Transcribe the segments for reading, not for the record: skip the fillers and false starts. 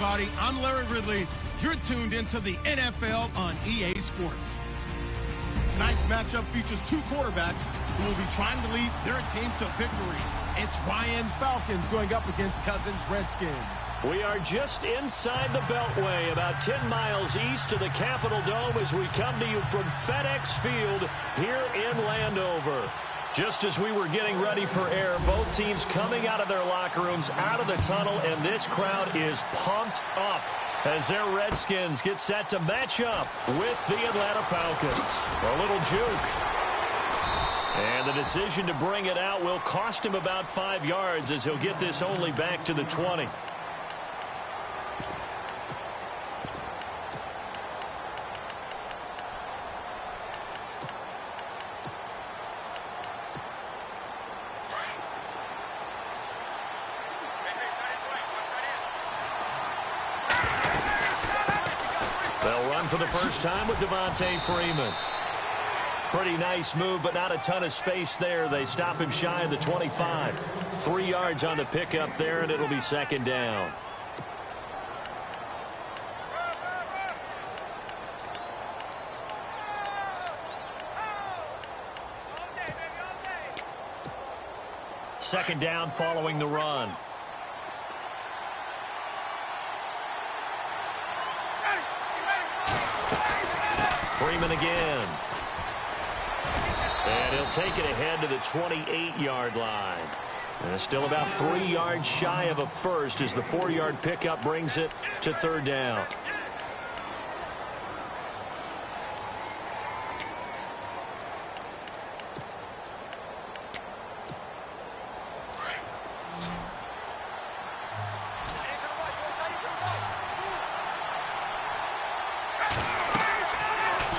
everybody. I'm Larry Ridley. You're tuned into the NFL on EA Sports. Tonight's matchup features two quarterbacks who will be trying to lead their team to victory. It's Ryan's Falcons going up against Cousins' Redskins. We are just inside the Beltway, about 10 miles east of the Capitol Dome as we come to you from FedEx Field here in Landover. Just as we were getting ready for air, both teams coming out of their locker rooms, out of the tunnel, and this crowd is pumped up as their Redskins get set to match up with the Atlanta Falcons. A little juke. And the decision to bring it out will cost him about 5 yards as he'll get this only back to the 20. They'll run for the first time with Devontae Freeman. Pretty nice move, but not a ton of space there. They stop him shy of the 25. 3 yards on the pickup there, and it'll be second down. Second down following the run. Freeman again. And he'll take it ahead to the 28-yard line. And still about 3 yards shy of a first as the 4-yard pickup brings it to third down.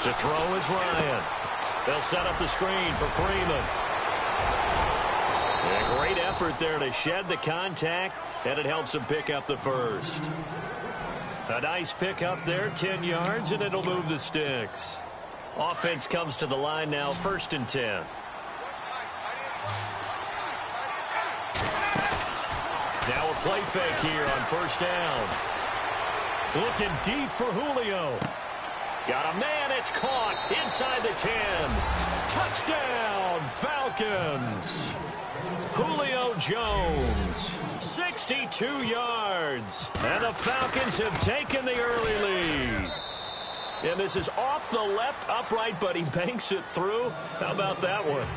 To throw is Ryan. They'll set up the screen for Freeman. A great effort there to shed the contact, and it helps him pick up the first. A nice pickup there, 10 yards, and it'll move the sticks. Offense comes to the line now, 1st and 10. Now a play fake here on first down. Looking deep for Julio. Got a man, it's caught inside the 10. Touchdown, Falcons. Julio Jones, 62 yards. And the Falcons have taken the early lead. And this is off the left upright, but he banks it through. How about that one?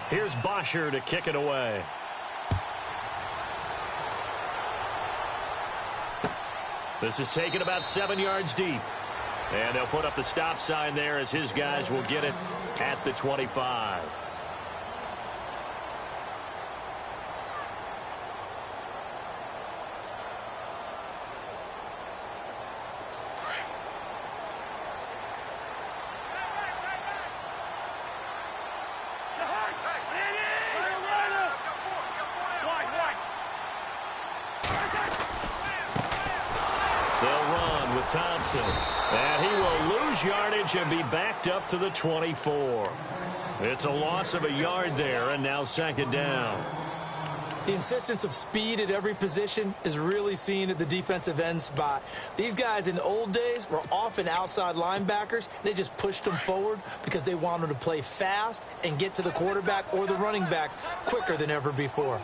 Here's Bosher to kick it away. This is taken about 7 yards deep. And they'll put up the stop sign there as his guys will get it at the 25. Thompson, and he will lose yardage and be backed up to the 24. It's a loss of a yard there, and now second down. The insistence of speed at every position is really seen at the defensive end spot. These guys in the old days were often outside linebackers. They just pushed them forward because they wanted to play fast and get to the quarterback or the running backs quicker than ever before.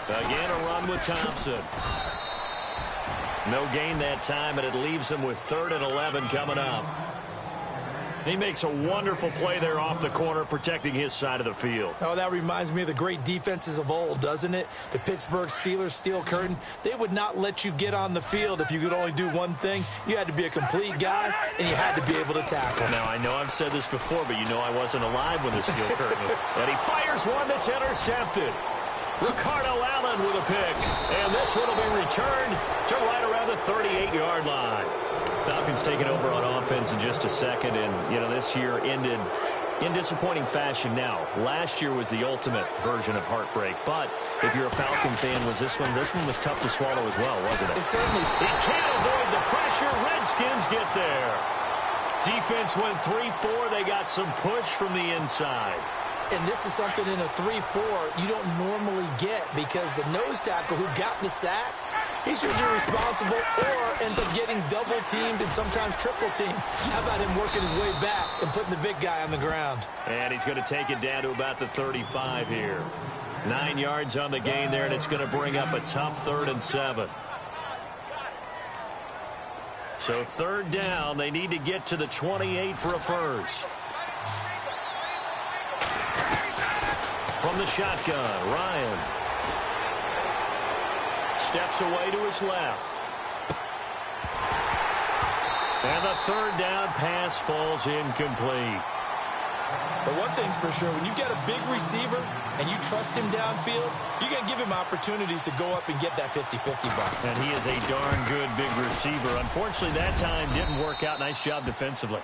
Again, a run with Thompson. No gain that time, and it leaves him with 3rd and 11 coming up. He makes a wonderful play there off the corner, protecting his side of the field. Oh, that reminds me of the great defenses of old, doesn't it? The Pittsburgh Steelers steel curtain. They would not let you get on the field if you could only do one thing. You had to be a complete guy, and you had to be able to tackle. Now, I know I've said this before, but you know I wasn't alive when the steel curtain was. And he fires one that's intercepted. Ricardo Allen with a pick, and this one will be returned to right around the 38-yard line. Falcons taking over on offense in just a second, and, you know, this year ended in disappointing fashion now. Last year was the ultimate version of heartbreak, but if you're a Falcon fan, this one was tough to swallow as well, wasn't it? It certainly. He can't avoid the pressure. Redskins get there. Defense went 3-4. They got some push from the inside. And this is something in a 3-4 you don't normally get because the nose tackle who got the sack, he's usually responsible or ends up getting double-teamed and sometimes triple-teamed. How about him working his way back and putting the big guy on the ground? And he's going to take it down to about the 35 here. 9 yards on the gain there, and it's going to bring up a tough 3rd and 7. So 3rd down, they need to get to the 28 for a first. From the shotgun, Ryan steps away to his left. And the 3rd down pass falls incomplete. But one thing's for sure, when you get a big receiver and you trust him downfield, you're going to give him opportunities to go up and get that 50-50 ball. And he is a darn good big receiver. Unfortunately, that time didn't work out. Nice job defensively.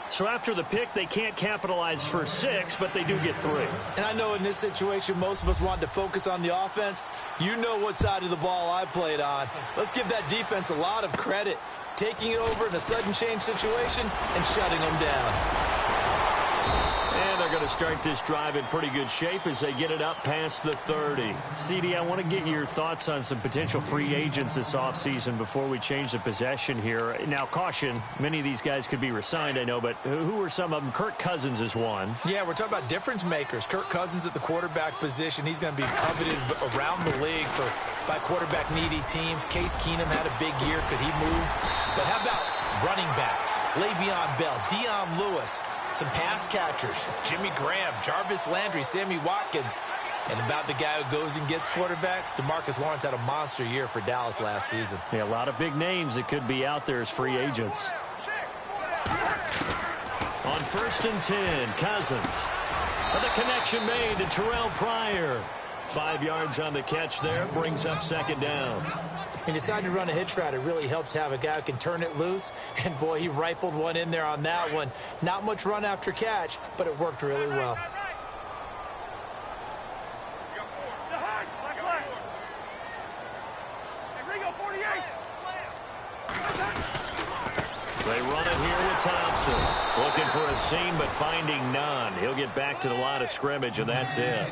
So after the pick, they can't capitalize for 6, but they do get 3. And I know in this situation, most of us want to focus on the offense. You know what side of the ball I played on. Let's give that defense a lot of credit, taking it over in a sudden change situation and shutting them down. And they're going to start this drive in pretty good shape as they get it up past the 30. CD, I want to get your thoughts on some potential free agents this offseason before we change the possession here. Now, caution, many of these guys could be re-signed, I know, but who are some of them? Kirk Cousins is one. Yeah, we're talking about difference makers. Kirk Cousins at the quarterback position. He's going to be coveted around the league by quarterback-needy teams. Case Keenum had a big year. Could he move? But how about running backs? Le'Veon Bell, Dion Lewis. Some pass catchers, Jimmy Graham, Jarvis Landry, Sammy Watkins. And about the guy who goes and gets quarterbacks, DeMarcus Lawrence had a monster year for Dallas last season. Yeah, a lot of big names that could be out there as free agents. On 1st and 10, Cousins. And the connection made to Terrell Pryor. 5 yards on the catch there, brings up 2nd down. He decided to run a hitch route. It really helps to have a guy who can turn it loose. And, boy, he rifled one in there on that one. Not much run after catch, but it worked really well. They run it here with Thompson. Looking for a seam, but finding none. He'll get back to the line of scrimmage, and that's it.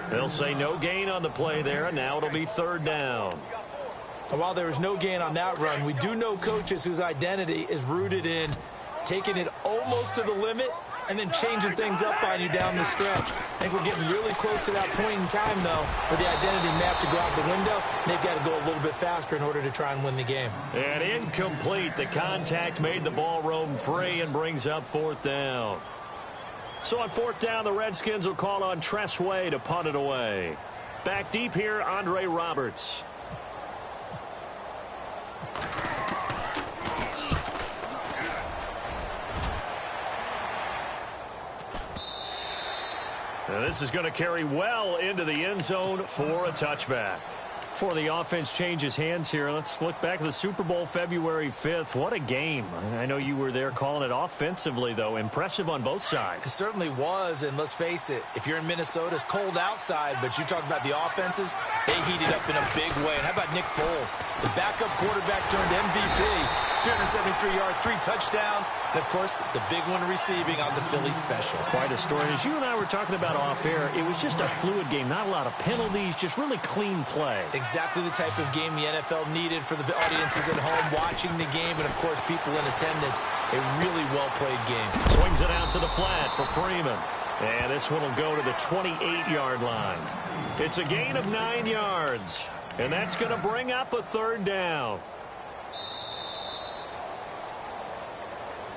They'll say no gain on the play there, and now it'll be 3rd down. And while there was no gain on that run, we do know coaches whose identity is rooted in taking it almost to the limit and then changing things up on you down the stretch. I think we're getting really close to that point in time, though, where the identity may have to go out the window, and they've got to go a little bit faster in order to try and win the game. And incomplete. The contact made the ball roam free and brings up 4th down. So on 4th down, the Redskins will call on Tress Way to punt it away. Back deep here, Andre Roberts. Now this is going to carry well into the end zone for a touchback. Before the offense changes hands here, let's look back at the Super Bowl February 5th. What a game. I know you were there calling it offensively, though. Impressive on both sides. It certainly was, and let's face it, if you're in Minnesota, it's cold outside, but you talk about the offenses, they heated up in a big way. And how about Nick Foles, the backup quarterback turned MVP, 373 yards, 3 touchdowns, and, of course, the big one receiving on the Philly special. Quite a story. As you and I were talking about off air, it was just a fluid game, not a lot of penalties, just really clean play. Exactly the type of game the NFL needed for the audiences at home watching the game and, of course, people in attendance. A really well-played game. Swings it out to the flat for Freeman. And this one will go to the 28-yard line. It's a gain of 9 yards. And that's going to bring up a 3rd down.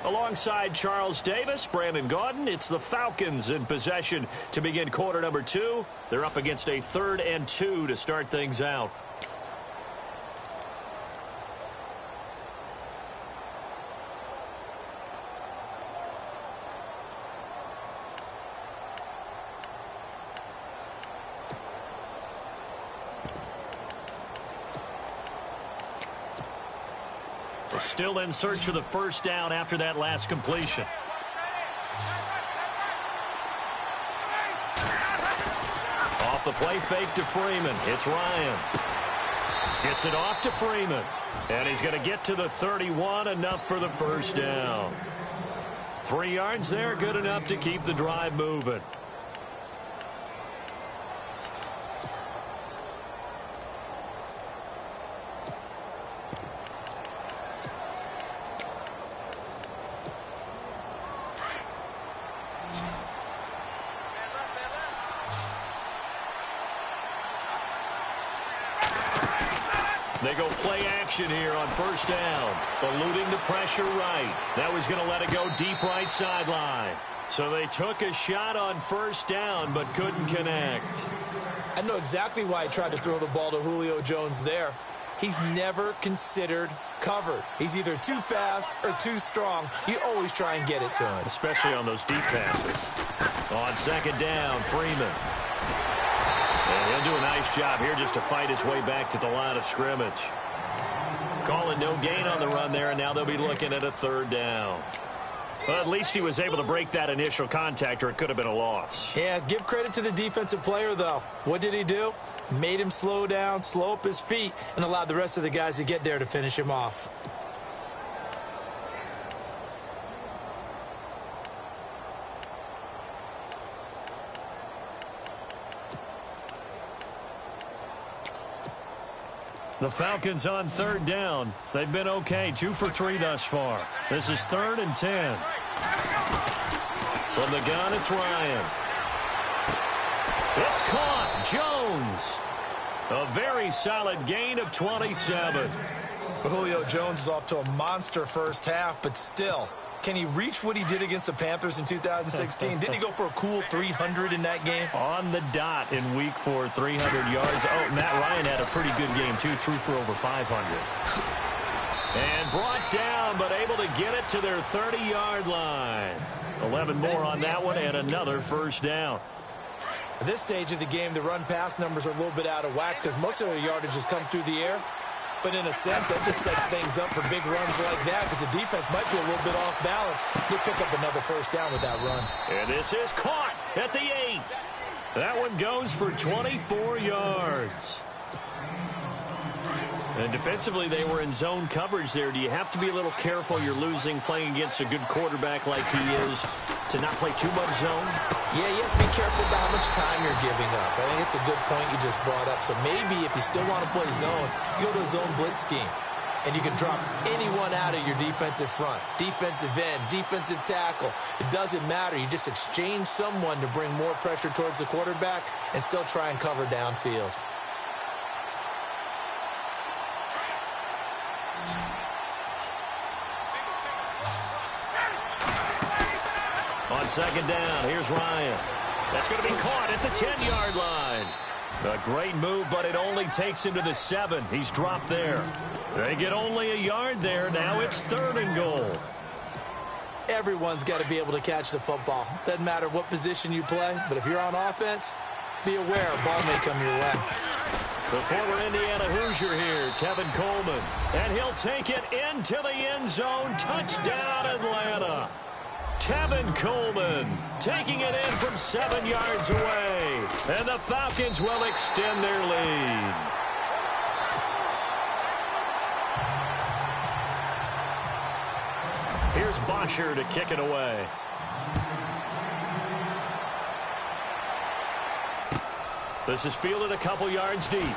Alongside Charles Davis, Brandon Gaudin, it's the Falcons in possession to begin quarter number 2. They're up against a 3rd and 2 to start things out. They're still in search of the 1st down after that last completion. Off the play fake to Freeman. It's Ryan. Gets it off to Freeman. And he's going to get to the 31, enough for the 1st down. 3 yards there, good enough to keep the drive moving. They go play action here on first down. Eluding the pressure right. That was going to let it go deep right sideline. So they took a shot on first down but couldn't connect. I know exactly why he tried to throw the ball to Julio Jones there. He's never considered covered. He's either too fast or too strong. You always try and get it to him. Especially on those deep passes. On second down, Freeman. And he'll do a nice job here just to fight his way back to the line of scrimmage. Calling no gain on the run there, and now they'll be looking at a third down. Well, at least he was able to break that initial contact, or it could have been a loss. Yeah, give credit to the defensive player, though. What did he do? Made him slow down, slow up his feet, and allowed the rest of the guys to get there to finish him off. The Falcons on third down. They've been okay, 2 for 3 thus far. This is 3rd and 10. From the gun, it's Ryan. It's caught. Jones. A very solid gain of 27. Julio Jones is off to a monster first half, but still, can he reach what he did against the Panthers in 2016? Didn't he go for a cool 300 in that game? On the dot in week 4, 300 yards. Oh, Matt Ryan had a pretty good game, too. Threw for over 500. And brought down, but able to get it to their 30-yard line. 11 more on that one, and another first down. At this stage of the game, the run-pass numbers are a little bit out of whack because most of the yardage has come through the air. But in a sense, that just sets things up for big runs like that because the defense might be a little bit off balance. They pick up another first down with that run. And this is caught at the 8. That one goes for 24 yards. And defensively, they were in zone coverage there. Do you have to be a little careful? You're losing playing against a good quarterback like he is to not play too much zone? Yeah, you have to be careful about how much time you're giving up. I think it's a good point you just brought up. So maybe if you still want to play zone, you go to a zone blitz scheme. And you can drop anyone out of your defensive front. Defensive end, defensive tackle. It doesn't matter. You just exchange someone to bring more pressure towards the quarterback and still try and cover downfield. On second down, here's Ryan. That's going to be caught at the 10-yard line. A great move, but it only takes him to the 7. He's dropped there. They get only a yard there. Now it's 3rd and goal. Everyone's got to be able to catch the football. Doesn't matter what position you play, but if you're on offense, be aware a ball may come your way. The former Indiana Hoosier here, Tevin Coleman. And he'll take it into the end zone. Touchdown, Atlanta. Tevin Coleman taking it in from 7 yards away. And the Falcons will extend their lead. Here's Bosher to kick it away. This is fielded a couple yards deep.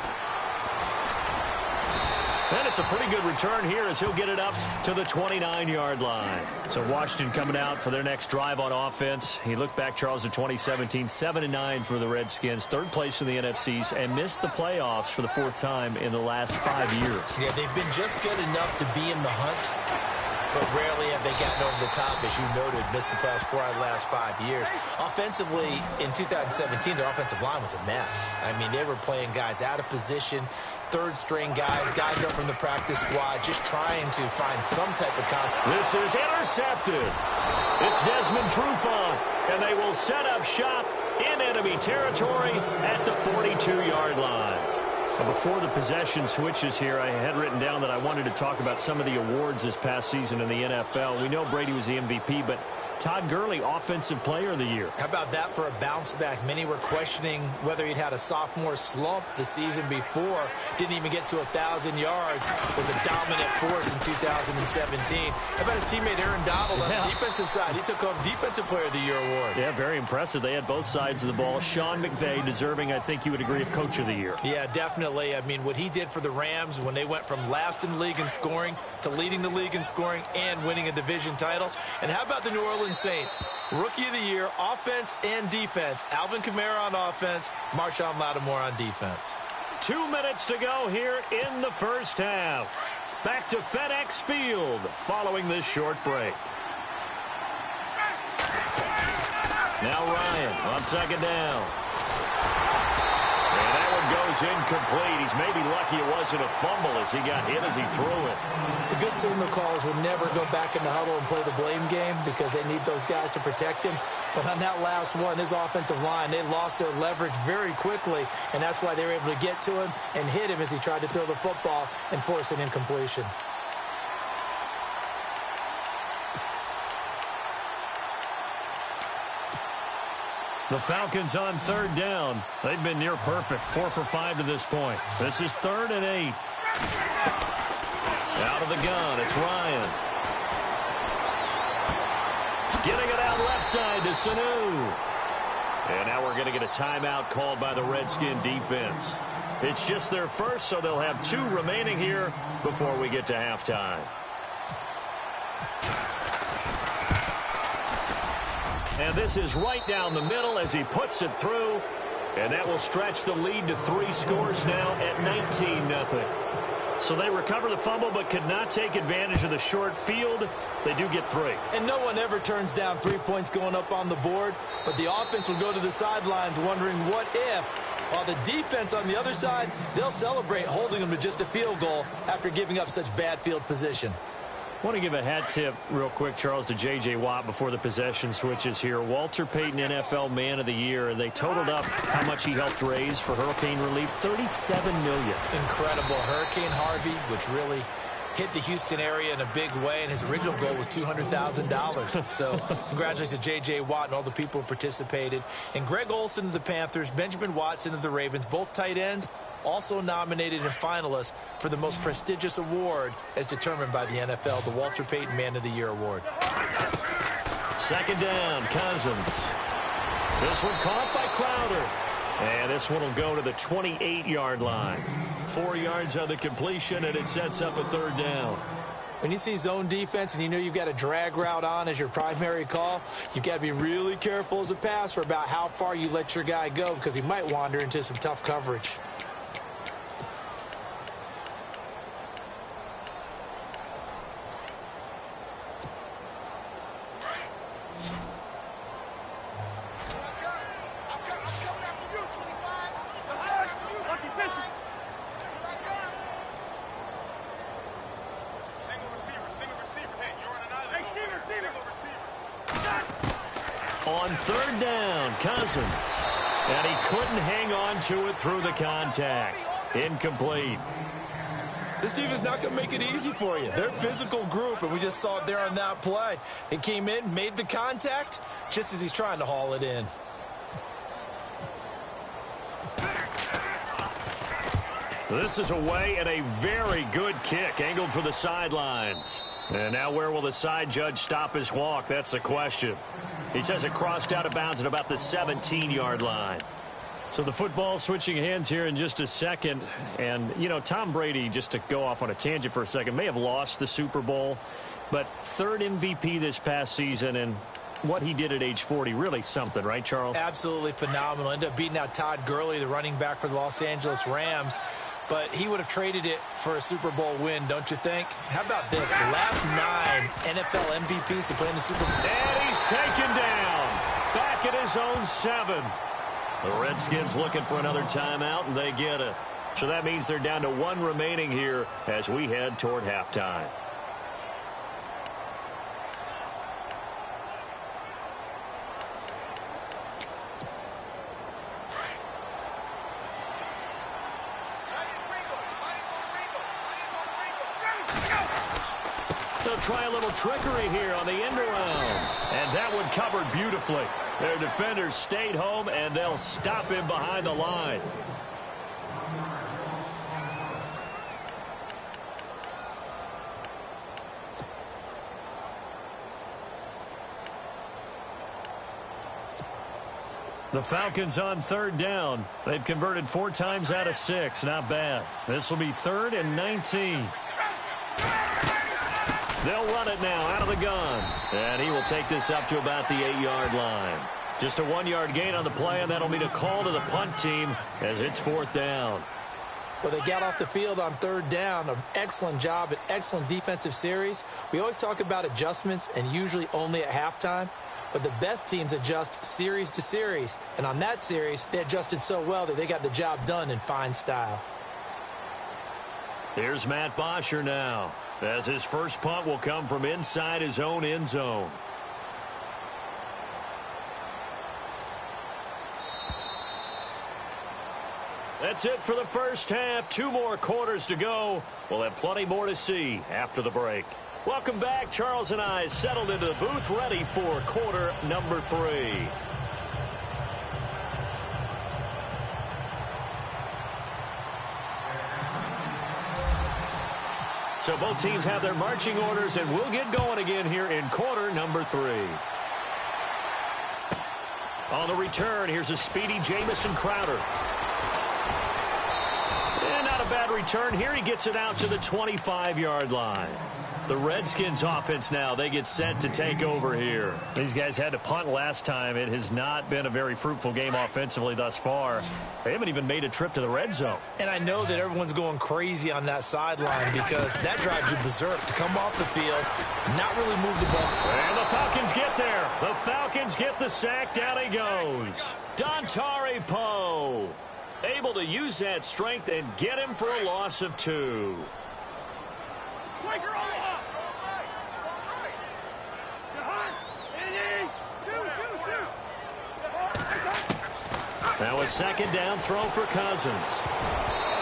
And it's a pretty good return here as he'll get it up to the 29-yard line. So Washington coming out for their next drive on offense. He looked back, Charles, in 2017, 7-9 for the Redskins, 3rd place in the NFCs, and missed the playoffs for the 4th time in the last 5 years. Yeah, they've been just good enough to be in the hunt, but rarely have they gotten over the top, as you noted, missed the playoffs 4 out of the last 5 years. Offensively, in 2017, their offensive line was a mess. I mean, they were playing guys out of position, 3rd-string guys up from the practice squad, just trying to find some type of This is intercepted. It's Desmond Trufant, and they will set up shop in enemy territory at the 42-yard line. Before the possession switches here, I had written down that I wanted to talk about some of the awards this past season in the NFL. We know Brady was the MVP, but Todd Gurley, Offensive Player of the Year. How about that for a bounce back? Many were questioning whether he'd had a sophomore slump the season before. Didn't even get to 1,000 yards. Was a dominant force in 2017. How about his teammate Aaron Donald on the defensive side? He took home Defensive Player of the Year award. Yeah, very impressive. They had both sides of the ball. Sean McVay deserving, I think you would agree, of Coach of the Year. Yeah, definitely. I mean, what he did for the Rams when they went from last in the league in scoring to leading the league in scoring and winning a division title. And how about the New Orleans Saints? Rookie of the Year, offense and defense. Alvin Kamara on offense, Marshawn Lattimore on defense. 2 minutes to go here in the first half. Back to FedEx Field following this short break. Now Ryan on second down. And that one goes incomplete. He's maybe lucky it wasn't a fumble as he got hit as he threw it. The good signal callers would never go back in the huddle and play the blame game because they need those guys to protect him. But on that last one, his offensive line, they lost their leverage very quickly, and that's why they were able to get to him and hit him as he tried to throw the football and force an incompletion. The Falcons on third down. They've been near perfect, 4 for 5 to this point. This is 3rd and 8. Out of the gun, it's Ryan. Getting it out left side to Sanu. And now we're going to get a timeout called by the Redskin defense. It's just their first, so they'll have 2 remaining here before we get to halftime. And this is right down the middle as he puts it through. And that will stretch the lead to 3 scores now at 19-0. So they recover the fumble but could not take advantage of the short field. They do get 3. And no one ever turns down 3 points going up on the board. But the offense will go to the sidelines wondering what if. While the defense on the other side, they'll celebrate holding them to just a field goal after giving up such bad field position. I want to give a hat tip real quick, Charles, to J.J. Watt before the possession switches here. Walter Payton, NFL Man of the Year. They totaled up how much he helped raise for hurricane relief, $37 million. Incredible. Hurricane Harvey, which really hit the Houston area in a big way, and his original goal was $200,000. So congratulations to J.J. Watt and all the people who participated. And Greg Olsen of the Panthers, Benjamin Watson of the Ravens, both tight ends, also nominated and finalists for the most prestigious award as determined by the NFL, the Walter Payton Man of the Year Award. Second down, Cousins. This one caught by Crowder. And this one will go to the 28-yard line. 4 yards on the completion, and it sets up a 3rd down. When you see zone defense and you know you've got a drag route on as your primary call, you've got to be really careful as a passer about how far you let your guy go because he might wander into some tough coverage. On 3rd down, Cousins. And he couldn't hang on to it through the contact. Incomplete. This defense is not going to make it easy for you. They're a physical group, and we just saw it there on that play. It came in, made the contact, just as he's trying to haul it in. This is away and a very good kick, angled for the sidelines. And now where will the side judge stop his walk? That's the question. He says it crossed out of bounds at about the 17-yard line. So the football switching hands here in just a second. And, you know, Tom Brady, just to go off on a tangent for a second, may have lost the Super Bowl. But 3rd MVP this past season, and what he did at age 40, really something, right, Charles? Absolutely phenomenal. Ended up beating out Todd Gurley, the running back for the Los Angeles Rams. But he would have traded it for a Super Bowl win, don't you think? How about this? The last 9 NFL MVPs to play in the Super Bowl. And he's taken down. Back at his own 7. The Redskins looking for another timeout, and they get it. So that means they're down to 1 remaining here as we head toward halftime. They'll try a little trickery here on the end around. And that one covered beautifully. Their defenders stayed home, and they'll stop him behind the line. The Falcons on 3rd down. They've converted 4 times out of 6. Not bad. This will be 3rd and 19. They'll run it now out of the gun. And he will take this up to about the 8-yard line. Just a 1-yard gain on the play, and that'll mean a call to the punt team as it's 4th down. Well, they got off the field on third down. An excellent job, an excellent defensive series. We always talk about adjustments, and usually only at halftime. But the best teams adjust series to series. And on that series, they adjusted so well that they got the job done in fine style. Here's Matt Bosher now, as his first punt will come from inside his own end zone. That's it for the first half. 2 more quarters to go. We'll have plenty more to see after the break. Welcome back. Charles and I settled into the booth, ready for quarter number 3. So both teams have their marching orders, and we'll get going again here in quarter number 3. On the return, here's a speedy Jamison Crowder. And not a bad return here. He gets it out to the 25-yard line. The Redskins offense now, they get set to take over here. These guys had to punt last time. It has not been a very fruitful game offensively thus far. They haven't even made a trip to the red zone. And I know that everyone's going crazy on that sideline because that drives you berserk to come off the field, not really move the ball. And the Falcons get there. The Falcons get the sack. Down he goes. Dontari Poe able to use that strength and get him for a loss of 2. Now a second down throw for Cousins.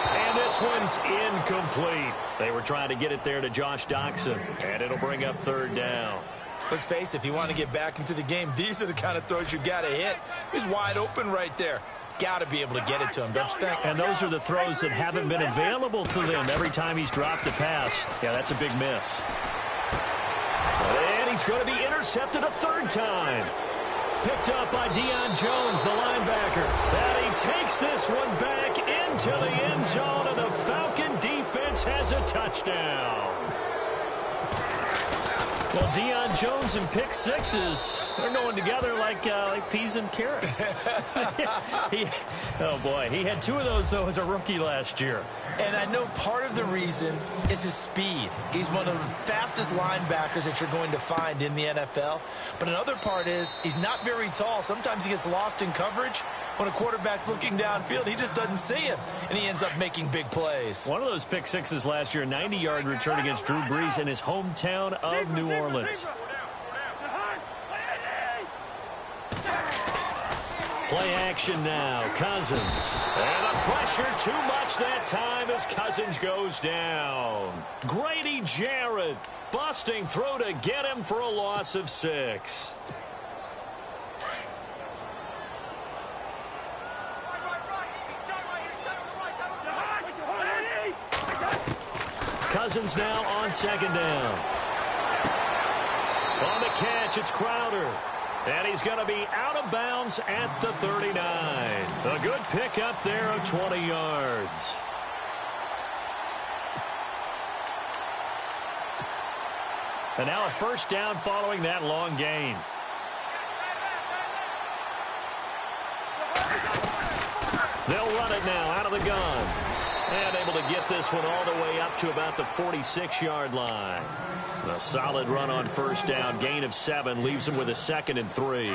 And this one's incomplete. They were trying to get it there to Josh Doxson, and it'll bring up third down. Let's face it, if you want to get back into the game, these are the kind of throws you got to hit. He's wide open right there. Got to be able to get it to him, don't you think? And those are the throws that haven't been available to them every time he's dropped a pass. Yeah, that's a big miss. And he's going to be intercepted a third time. Picked up by Deion Jones, the linebacker. And he takes this one back into the end zone, and the Falcon defense has a touchdown. Well, Deion Jones and pick sixes, they're going together like peas and carrots. Oh, boy. He had 2 of those, though, as a rookie last year. And I know part of the reason is his speed. He's one of the fastest linebackers that you're going to find in the NFL. But another part is he's not very tall. Sometimes he gets lost in coverage. When a quarterback's looking downfield, he just doesn't see him, and he ends up making big plays. One of those pick sixes last year, 90-yard return against Drew Brees in his hometown of New Orleans. Play action now. Cousins. And the pressure too much that time as Cousins goes down. Grady Jarrett busting through to get him for a loss of 6. Cousins now on second down. On the catch, it's Crowder. And he's going to be out of bounds at the 39. A good pickup there of 20 yards. And now a first down following that long gain. They'll run it now out of the gun. And able to get this one all the way up to about the 46-yard line. A solid run on first down. Gain of 7 leaves him with a 2nd and 3.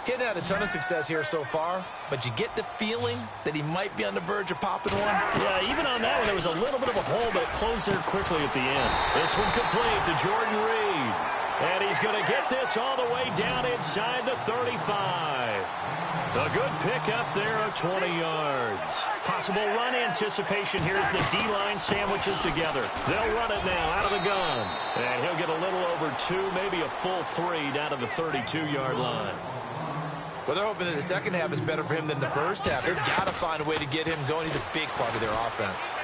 Getting had a ton of success here so far, but you get the feeling that he might be on the verge of popping one. Yeah, even on that one, there was a little bit of a hole, but it closed there quickly at the end. This one complete to Jordan Reed. And he's going to get this all the way down inside the 35. A good pickup there of 20 yards. Possible run anticipation here as the D-line sandwiches together. They'll run it now out of the gun. And he'll get a little over 2, maybe a full 3 down to the 32-yard line. Well, they're hoping that the second half is better for him than the first half. They've got to find a way to get him going. He's a big part of their offense.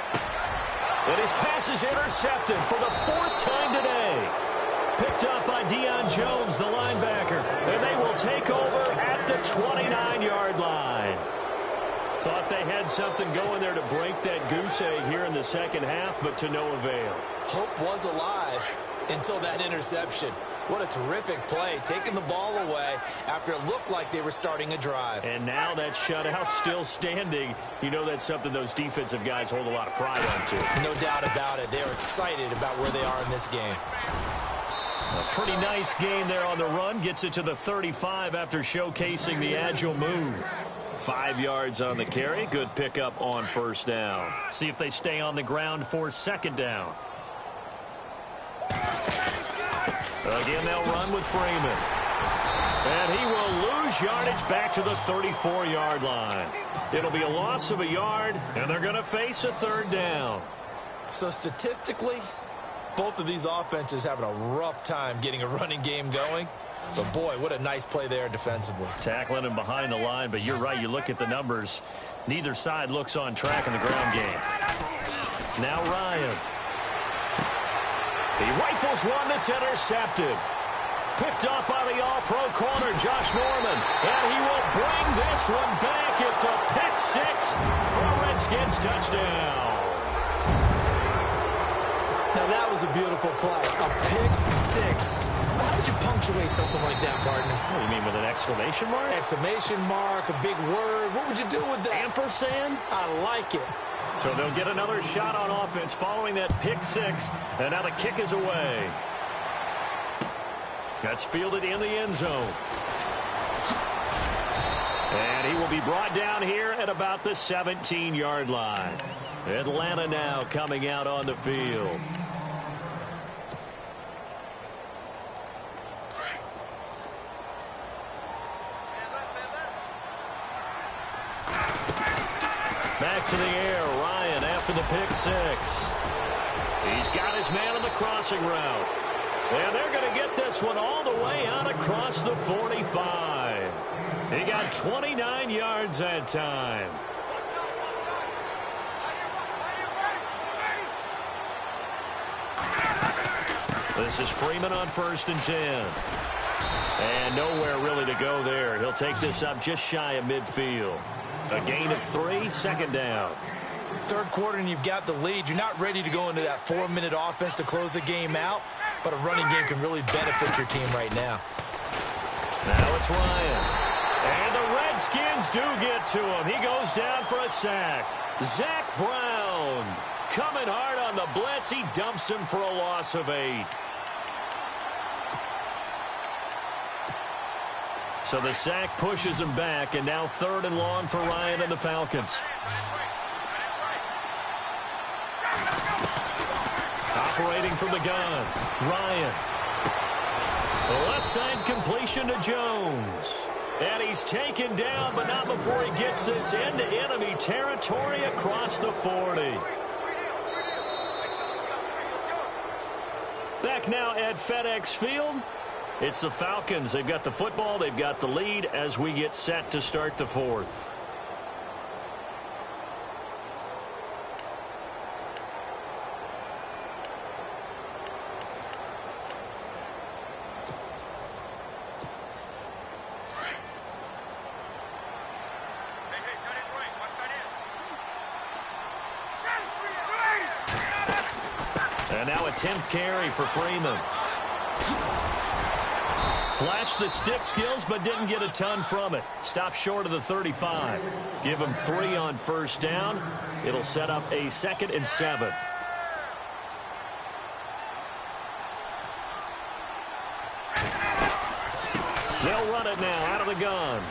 And his pass is intercepted for the 4th time today. Picked up by Deion Jones, the linebacker. And they will take over at the 29-yard line. Thought they had something going there to break that goose egg here in the second half, but to no avail. Hope was alive until that interception. What a terrific play, taking the ball away after it looked like they were starting a drive. And now that shutout still standing. You know that's something those defensive guys hold a lot of pride on, too. No doubt about it. They are excited about where they are in this game. A pretty nice gain there on the run. Gets it to the 35 after showcasing the agile move. 5 yards on the carry. Good pickup on first down. See if they stay on the ground for second down. Again, they'll run with Freeman. And he will lose yardage back to the 34-yard line. It'll be a loss of a yard, and they're going to face a third down. So statistically, both of these offenses having a rough time getting a running game going. But, boy, what a nice play there defensively. Tackling him behind the line, but you're right. You look at the numbers. Neither side looks on track in the ground game. Now Ryan. He rifles one that's intercepted. Picked up by the all-pro corner, Josh Norman. And he will bring this one back. It's a pick six for a Redskins touchdown. Now, that was a beautiful play. A pick six. How would you punctuate something like that, partner? What do you mean, with an exclamation mark? Exclamation mark, a big word. What would you do with that? Ampersand? I like it. So they'll get another shot on offense following that pick six. And now the kick is away. That's fielded in the end zone. And he will be brought down here at about the 17-yard line. Atlanta now coming out on the field. Back to the air. Ryan after the pick six. He's got his man on the crossing route. And they're going to get this one all the way out across the 45. He got 29 yards that time. This is Freeman on 1st and 10. And nowhere really to go there. He'll take this up just shy of midfield. A gain of 3, second down. Third quarter and you've got the lead. You're not ready to go into that 4-minute offense to close the game out, but a running game can really benefit your team right now. Now it's Ryan. And the Redskins do get to him. He goes down for a sack. Zach Brown coming hard on the blitz. He dumps him for a loss of 8. So the sack pushes him back, and now 3rd and long for Ryan and the Falcons. Operating from the gun, Ryan. The left side completion to Jones. And he's taken down, but not before he gets this into enemy territory across the 40. Back now at FedEx Field. It's the Falcons. They've got the football. They've got the lead as we get set to start the 4th. And now a 10th carry for Freeman. Flashed the stick skills, but didn't get a ton from it. Stopped short of the 35. Give him 3 on first down. It'll set up a 2nd and 7. They'll run it now out of the gun.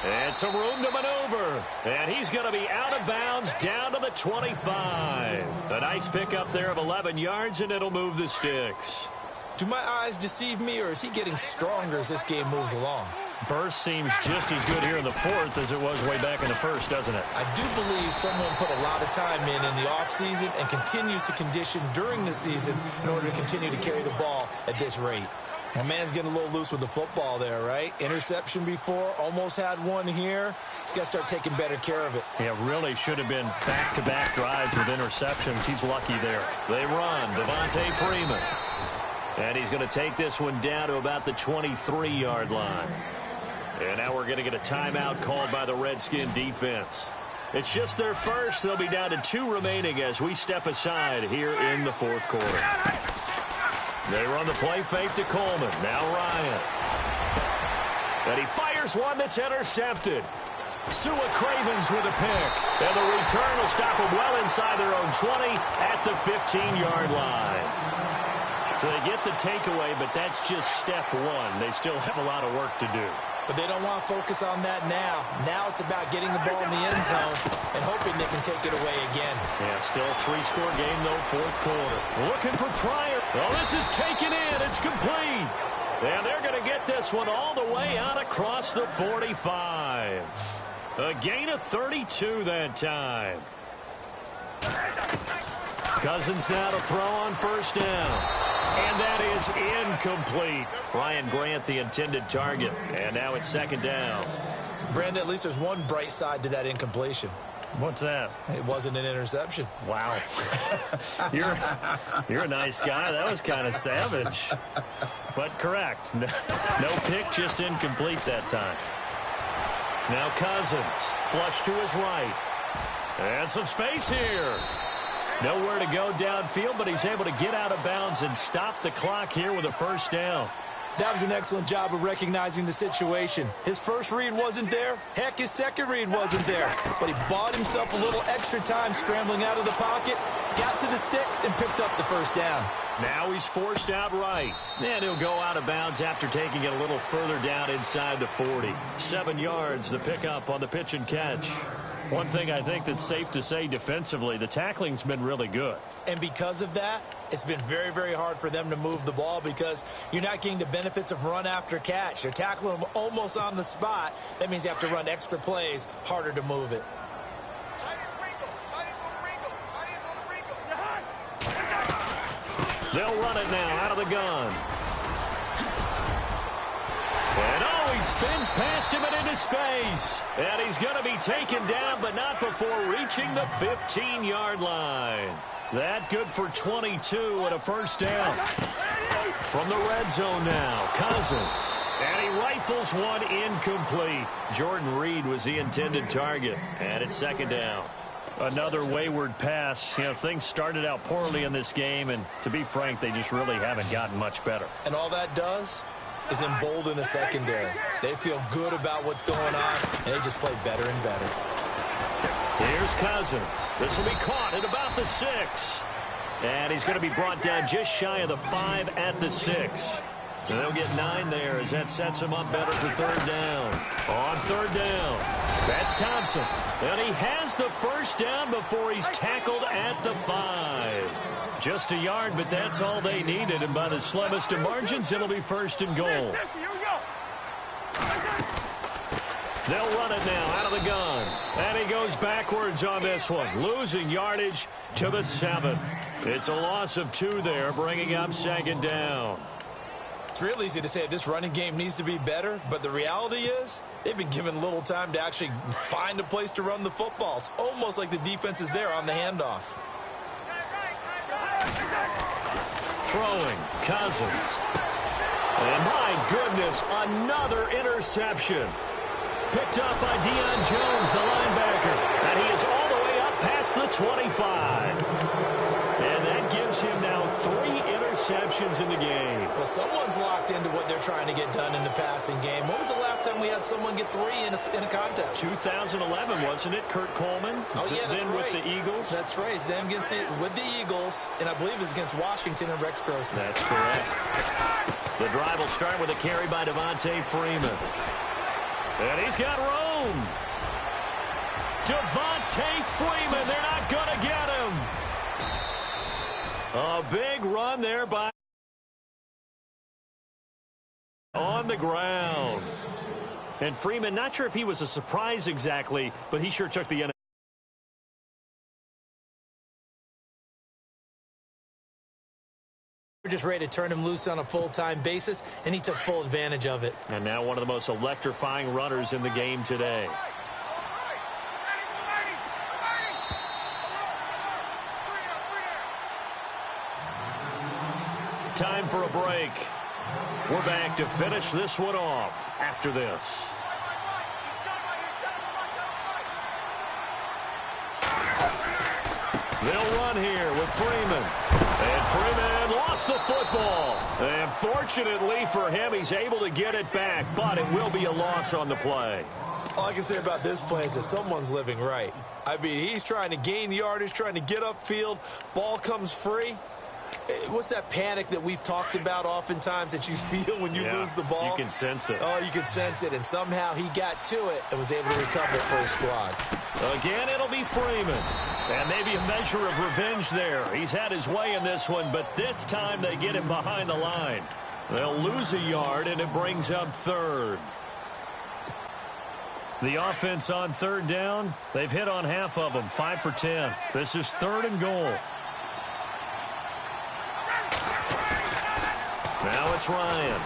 And some room to maneuver. And he's going to be out of bounds down to the 25. A nice pickup there of 11 yards, and it'll move the sticks. Do my eyes deceive me, or is he getting stronger as this game moves along? Burst seems just as good here in the 4th as it was way back in the 1st, doesn't it? I do believe someone put a lot of time in the offseason and continues to condition during the season in order to continue to carry the ball at this rate. My man's getting a little loose with the football there, right? Interception before, almost had one here. He's got to start taking better care of it. Yeah, really should have been back-to-back drives with interceptions. He's lucky there. They run. Devontae Freeman. And he's going to take this one down to about the 23-yard line. And now we're going to get a timeout called by the Redskin defense. It's just their first. They'll be down to 2 remaining as we step aside here in the 4th quarter. They run the play fake to Coleman. Now Ryan. And he fires one that's intercepted. Sua Cravens with a pick. And the return will stop them well inside their own 20 at the 15-yard line. So they get the takeaway, but that's just step one. They still have a lot of work to do. But they don't want to focus on that now. Now it's about getting the ball in the end zone and hoping they can take it away again. Yeah, still a 3-score game, though, fourth quarter. Looking for Pryor. Oh, this is taken in. It's complete. And they're going to get this one all the way out across the 45. A gain of 32 that time. Cousins now to throw on first down. And that is incomplete. Ryan Grant, the intended target. And now it's second down. Brandon, at least there's one bright side to that incompletion. What's that? It wasn't an interception. Wow. You're a nice guy. That was kind of savage. But correct. No pick, just incomplete that time. Now Cousins, flush to his right. And some space here. Nowhere to go downfield, but he's able to get out of bounds and stop the clock here with a first down. That was an excellent job of recognizing the situation. His first read wasn't there. Heck, his second read wasn't there. But he bought himself a little extra time scrambling out of the pocket, got to the sticks, and picked up the first down. Now he's forced out right. And he'll go out of bounds after taking it a little further down inside the 40. 7 yards, the pickup on the pitch and catch. One thing I think that's safe to say defensively, the tackling's been really good. And because of that, it's been very, very hard for them to move the ball because you're not getting the benefits of run after catch. They're tackling them almost on the spot. That means you have to run extra plays, harder to move it. They'll run it now out of the gun. And oh, he spins past him and into space. And he's going to be taken down, but not before reaching the 15-yard line. That good for 22 and a first down. From the red zone now, Cousins. And he rifles one incomplete. Jordan Reed was the intended target. And it's second down. Another wayward pass. You know, things started out poorly in this game, and to be frank, they just really haven't gotten much better. And all that does is embolden a secondary. They feel good about what's going on, and they just play better and better. Here's Cousins. This will be caught at about the 6. And he's going to be brought down just shy of the 5 at the 6. And they'll get 9 there as that sets him up better for third down. On third down, that's Thompson. And he has the first down before he's tackled at the 5. Just a yard, but that's all they needed. And by the slimmest of margins, it'll be first and goal. They'll run it now out of the gun. And he goes backwards on this one, losing yardage to the 7. It's a loss of 2 there, bringing up second down. It's real easy to say this running game needs to be better, but the reality is they've been given little time to actually find a place to run the football. It's almost like the defense is there on the handoff. Throwing, Cousins. And my goodness, another interception. Picked up by Deion Jones, the linebacker. And he is all the way up past the 25. And that gives him now 3 interceptions in the game. Well, someone's locked into what they're trying to get done in the passing game. When was the last time we had someone get 3 in a contest? 2011, wasn't it? Kurt Coleman? Oh, yeah, that's then right. With the Eagles? That's right. It's them with the Eagles, and I believe it's against Washington and Rex Grossman. That's correct. The drive will start with a carry by Devontae Freeman. And he's got room. Devontae Freeman, they're not going to get him. A big run there by on the ground. And Freeman, not sure if he was a surprise exactly, but he sure took the We're just ready to turn him loose on a full-time basis, and he took full advantage of it. And now one of the most electrifying runners in the game today. Time for a break. We're back to finish this one off after this. They'll run here with Freeman. And Freeman lost lost the football. And fortunately for him, he's able to get it back, but it will be a loss on the play. All I can say about this play is that someone's living right. I mean, he's trying to gain yardage, trying to get upfield. Ball comes free. What's that panic that we've talked about oftentimes that you feel when you lose the ball? You can sense it. Oh, you can sense it. And somehow he got to it and was able to recover it for his squad. Again, it'll be Freeman. And maybe a measure of revenge there. He's had his way in this one, but this time they get him behind the line. They'll lose a yard, and it brings up third. The offense on third down, they've hit on half of them, 5 for 10. This is 3rd and goal. Now it's Ryan.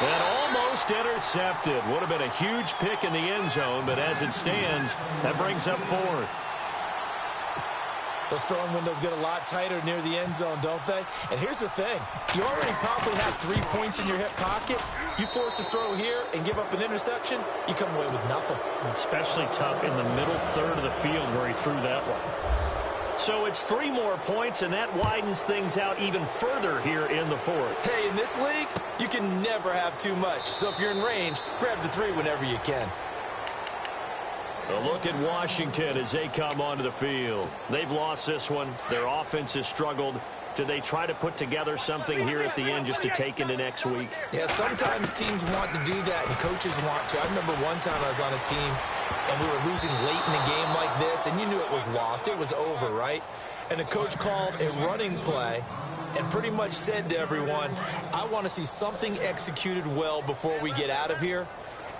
And almost intercepted. Would have been a huge pick in the end zone, but as it stands, that brings up 4th. Those throwing windows get a lot tighter near the end zone, don't they? And here's the thing. You already probably have 3 points in your hip pocket. You force a throw here and give up an interception, you come away with nothing. Especially tough in the middle third of the field where he threw that one. So it's 3 more points, and that widens things out even further here in the 4th. Hey, in this league, you can never have too much. So if you're in range, grab the 3 whenever you can. A look at Washington as they come onto the field. They've lost this one. Their offense has struggled. Do they try to put together something here at the end just to take into next week? Yeah, sometimes teams want to do that, and coaches want to. I remember one time I was on a team, and we were losing late in a game like this, and you knew it was lost. It was over, right? And the coach called a running play and pretty much said to everyone, I want to see something executed well before we get out of here.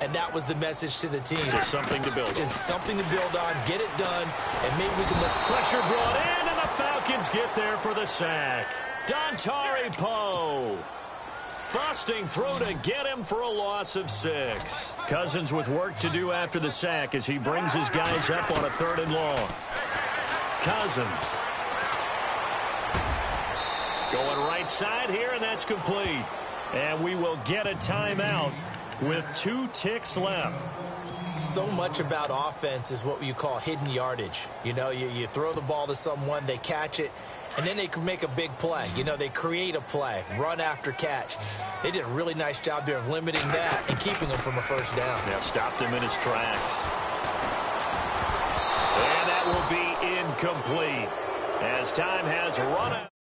And that was the message to the team. Just something to build on. Just something to build on, get it done, and maybe we can look. Pressure brought in, and the Falcons get there for the sack. Dontari Poe. Busting through to get him for a loss of 6. Cousins with work to do after the sack as he brings his guys up on a 3rd and long. Cousins. Going right side here, and that's complete. And we will get a timeout with 2 ticks left. So much about offense is what you call hidden yardage. You know, you throw the ball to someone, they catch it, and then they can make a big play. You know, they create a play, run after catch. They did a really nice job there of limiting that and keeping him from a first down. Yeah, stopped him in his tracks. And that will be incomplete as time has run out.